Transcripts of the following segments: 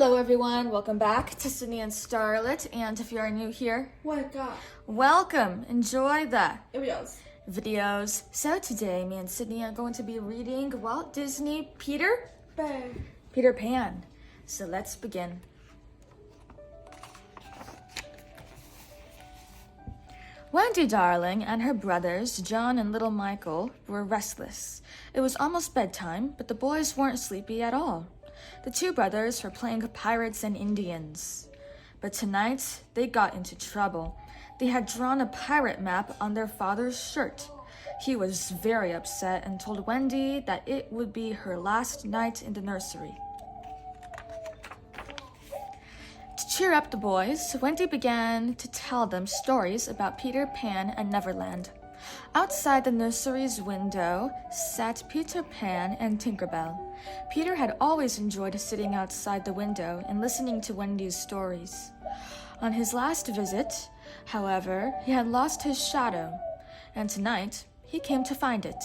Hello everyone, welcome back to Sydney and Starlet, and if you are new here, Wake up. welcome, enjoy the Videos. So today, me and Sydney are going to be reading Walt Disney Peter Bang. Pan. So let's begin. Wendy Darling and her brothers, John and little Michael, were restless. It was almost bedtime, but the boys weren't sleepy at all. The two brothers were playing pirates and Indians. But tonight, they got into trouble. They had drawn a pirate map on their father's shirt. He was very upset and told Wendy that it would be her last night in the nursery. To cheer up the boys, Wendy began to tell them stories about Peter Pan and Neverland. Outside the nursery's window sat Peter Pan and Tinker Bell. Peter had always enjoyed sitting outside the window and listening to Wendy's stories. On his last visit, however, he had lost his shadow, and tonight he came to find it.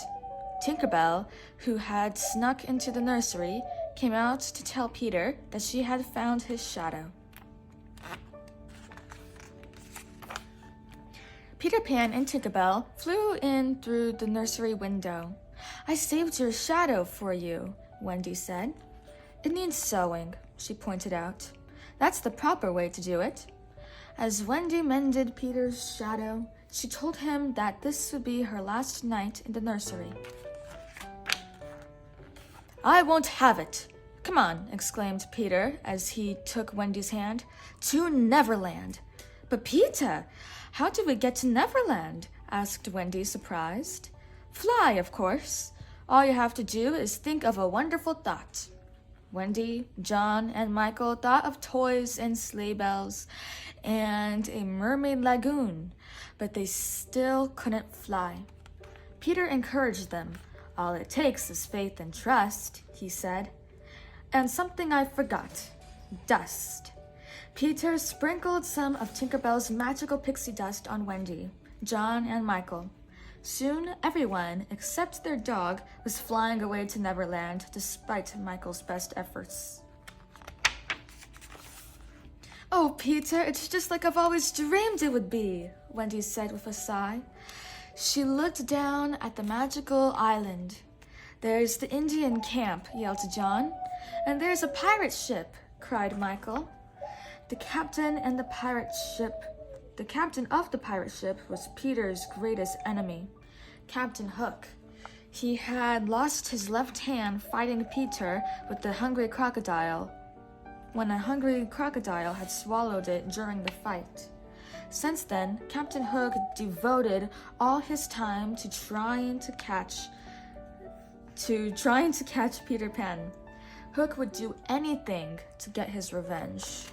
Tinker Bell, who had snuck into the nursery, came out to tell Peter that she had found his shadow. Peter Pan and Tinker Bell flew in through the nursery window. "I saved your shadow for you," Wendy said. "It needs sewing," she pointed out. "That's the proper way to do it." As Wendy mended Peter's shadow, she told him that this would be her last night in the nursery. "I won't have it. Come on," exclaimed Peter as he took Wendy's hand. "To Neverland." "But Peter, how do we get to Neverland?" asked Wendy, surprised. "Fly, of course. All you have to do is think of a wonderful thought." Wendy, John, and Michael thought of toys and sleigh bells and a mermaid lagoon, but they still couldn't fly. Peter encouraged them. "All it takes is faith and trust," he said. "And something I forgot. Dust." Peter sprinkled some of Tinkerbell's magical pixie dust on Wendy, John, and Michael. Soon, everyone, except their dog, was flying away to Neverland despite Michael's best efforts. "Oh, Peter, it's just like I've always dreamed it would be," Wendy said with a sigh. She looked down at the magical island. "There's the Indian camp," yelled John. "And there's a pirate ship," cried Michael. The captain of the pirate ship was Peter's greatest enemy, Captain Hook. He had lost his left hand fighting Peter with the hungry crocodile when a hungry crocodile had swallowed it during the fight. Since then, Captain Hook devoted all his time to trying to catch Peter Pan. Hook would do anything to get his revenge.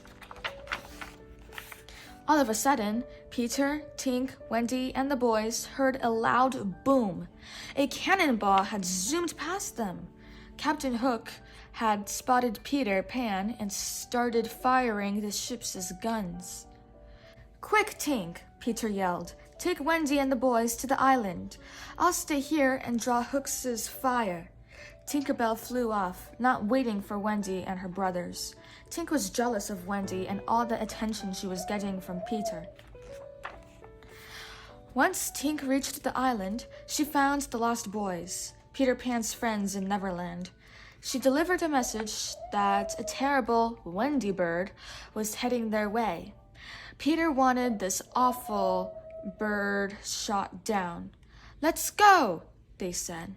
All of a sudden, Peter, Tink, Wendy, and the boys heard a loud boom. A cannonball had zoomed past them. Captain Hook had spotted Peter Pan and started firing the ship's guns. "Quick, Tink," Peter yelled. "Take Wendy and the boys to the island. I'll stay here and draw Hook's fire." Tinkerbell flew off, not waiting for Wendy and her brothers. Tink was jealous of Wendy and all the attention she was getting from Peter. Once Tink reached the island, she found the lost boys, Peter Pan's friends in Neverland. She delivered a message that a terrible Wendy bird was heading their way. Peter wanted this awful bird shot down. "Let's go," they said.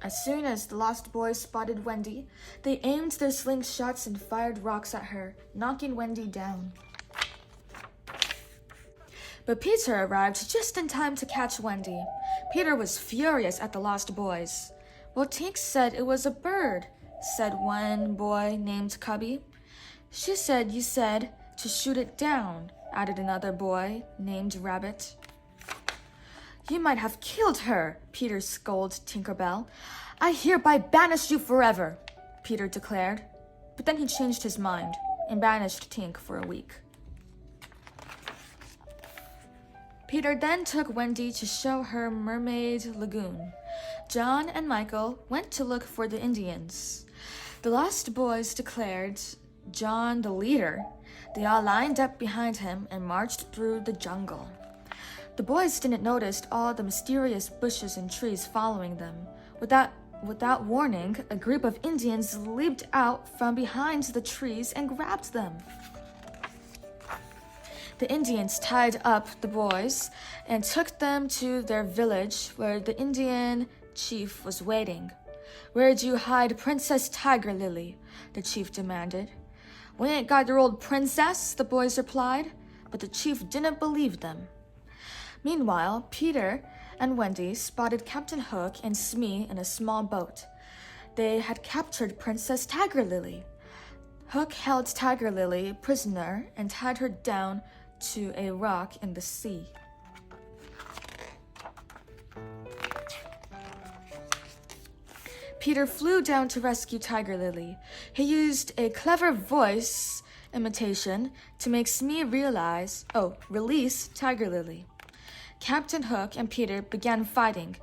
As soon as the lost boys spotted Wendy, they aimed their slingshots and fired rocks at her, knocking Wendy down. But Peter arrived just in time to catch Wendy. Peter was furious at the lost boys. "Well, Tink said it was a bird," said one boy named Cubby. "She said you said to shoot it down," added another boy named Rabbit. "You might have killed her," Peter scolded Tinkerbell. "I hereby banish you forever," Peter declared. But then he changed his mind and banished Tink for a week. Peter then took Wendy to show her Mermaid Lagoon. John and Michael went to look for the Indians. The lost boys declared John the leader. They all lined up behind him and marched through the jungle. The boys didn't notice all the mysterious bushes and trees following them. Without warning, a group of Indians leaped out from behind the trees and grabbed them. The Indians tied up the boys and took them to their village where the Indian chief was waiting. "Where'd you hide Princess Tiger Lily?" the chief demanded. "We ain't got your old princess," the boys replied, but the chief didn't believe them. Meanwhile, Peter and Wendy spotted Captain Hook and Smee in a small boat. They had captured Princess Tiger Lily. Hook held Tiger Lily prisoner and tied her down to a rock in the sea. Peter flew down to rescue Tiger Lily. He used a clever voice imitation to make Smee release Tiger Lily. Captain Hook and Peter began fighting,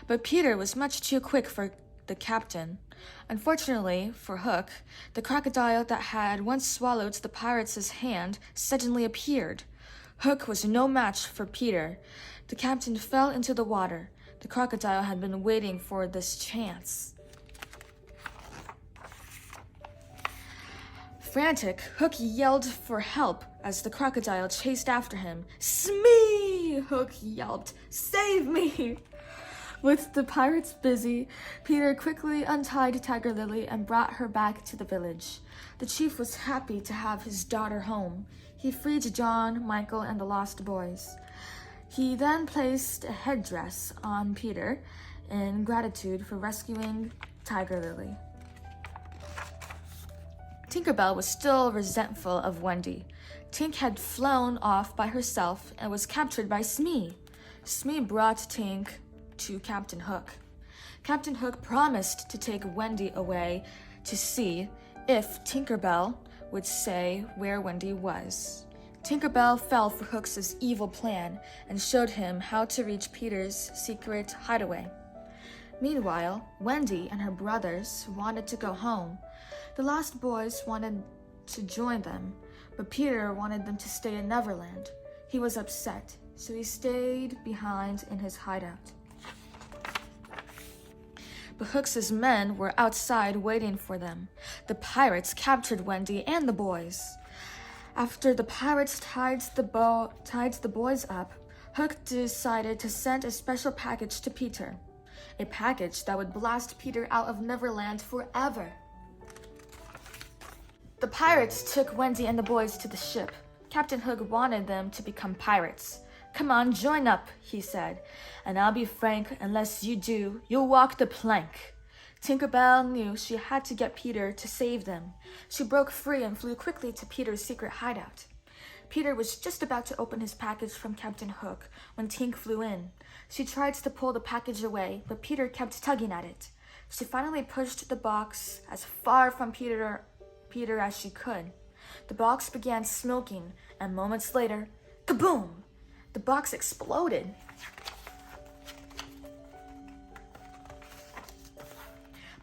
but Peter was much too quick for the captain. Unfortunately for Hook, the crocodile that had once swallowed the pirates' hand suddenly appeared. Hook was no match for Peter. The captain fell into the water. The crocodile had been waiting for this chance. Frantic, Hook yelled for help as the crocodile chased after him. "Smee!" Hook yelped. "Save me!" With the pirates busy, Peter quickly untied Tiger Lily and brought her back to the village. The chief was happy to have his daughter home. He freed John, Michael, and the lost boys. He then placed a headdress on Peter in gratitude for rescuing Tiger Lily. Tinkerbell was still resentful of Wendy. Tink had flown off by herself and was captured by Smee. Smee brought Tink to Captain Hook. Captain Hook promised to take Wendy away to sea if Tinkerbell would say where Wendy was. Tinkerbell fell for Hook's evil plan and showed him how to reach Peter's secret hideaway. Meanwhile, Wendy and her brothers wanted to go home. The lost boys wanted to join them, but Peter wanted them to stay in Neverland. He was upset, so he stayed behind in his hideout. But Hook's men were outside waiting for them. The pirates captured Wendy and the boys. After the pirates tied the boys up, Hook decided to send a special package to Peter. A package that would blast Peter out of Neverland forever. The pirates took Wendy and the boys to the ship. Captain Hook wanted them to become pirates. "Come on, join up," he said. "And I'll be frank, unless you do, you'll walk the plank." Tinkerbell knew she had to get Peter to save them. She broke free and flew quickly to Peter's secret hideout. Peter was just about to open his package from Captain Hook when Tink flew in. She tried to pull the package away, but Peter kept tugging at it. She finally pushed the box as far from Peter as she could. The box began smoking, and moments later, kaboom! The box exploded.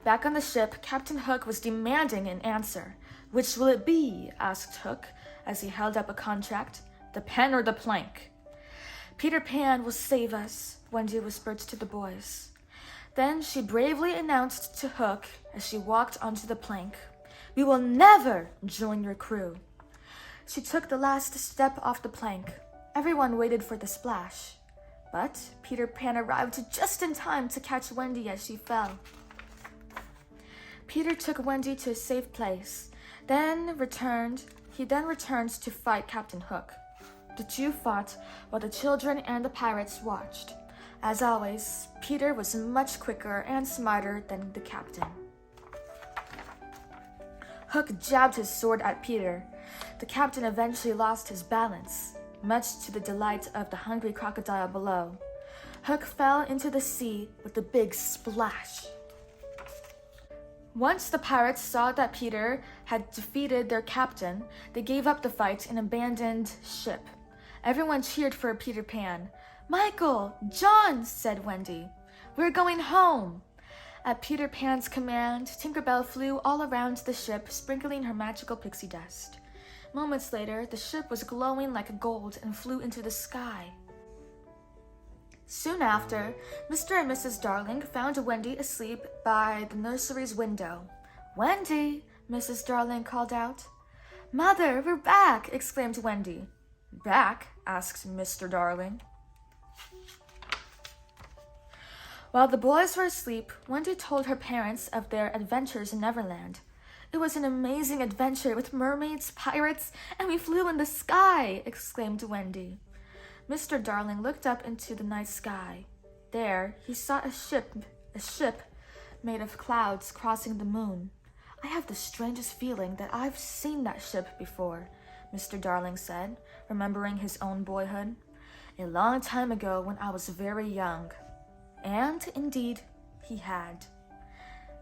Back on the ship, Captain Hook was demanding an answer. "Which will it be?" asked Hook as he held up a contract. "The pen or the plank?" "Peter Pan will save us," Wendy whispered to the boys. Then she bravely announced to Hook as she walked onto the plank, "We will never join your crew." She took the last step off the plank. Everyone waited for the splash. But Peter Pan arrived just in time to catch Wendy as she fell. Peter took Wendy to a safe place. He then returned to fight Captain Hook. The two fought while the children and the pirates watched. As always, Peter was much quicker and smarter than the captain. Hook jabbed his sword at Peter. The captain eventually lost his balance, much to the delight of the hungry crocodile below. Hook fell into the sea with a big splash. Once the pirates saw that Peter had defeated their captain, they gave up the fight and abandoned ship. Everyone cheered for Peter Pan. "Michael, John," said Wendy, "we're going home." At Peter Pan's command, Tinkerbell flew all around the ship, sprinkling her magical pixie dust. Moments later, the ship was glowing like gold and flew into the sky. Soon after, Mr. and Mrs. Darling found Wendy asleep by the nursery's window. "Wendy!" Mrs. Darling called out. "Mother, we're back!" exclaimed Wendy. "Back?" asked Mr. Darling. While the boys were asleep, Wendy told her parents of their adventures in Neverland. "It was an amazing adventure with mermaids, pirates, and we flew in the sky!" exclaimed Wendy. Mr. Darling looked up into the night sky. There, he saw a ship made of clouds crossing the moon. "I have the strangest feeling that I've seen that ship before," Mr. Darling said, remembering his own boyhood. "A long time ago when I was very young." And, indeed, he had.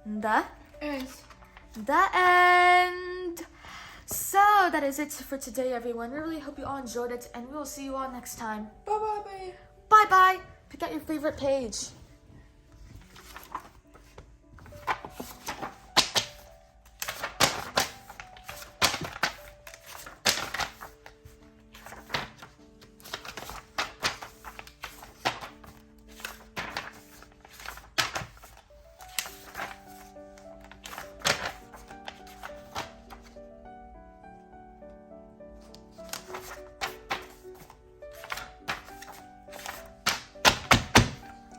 The end! So, that is it for today, everyone. We really hope you all enjoyed it, and we will see you all next time. Bye-bye. Bye-bye! Pick out your favorite page.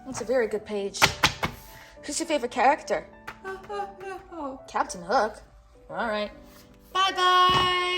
That's a very good page. Who's your favorite character? No. Captain Hook. All right. Bye-bye!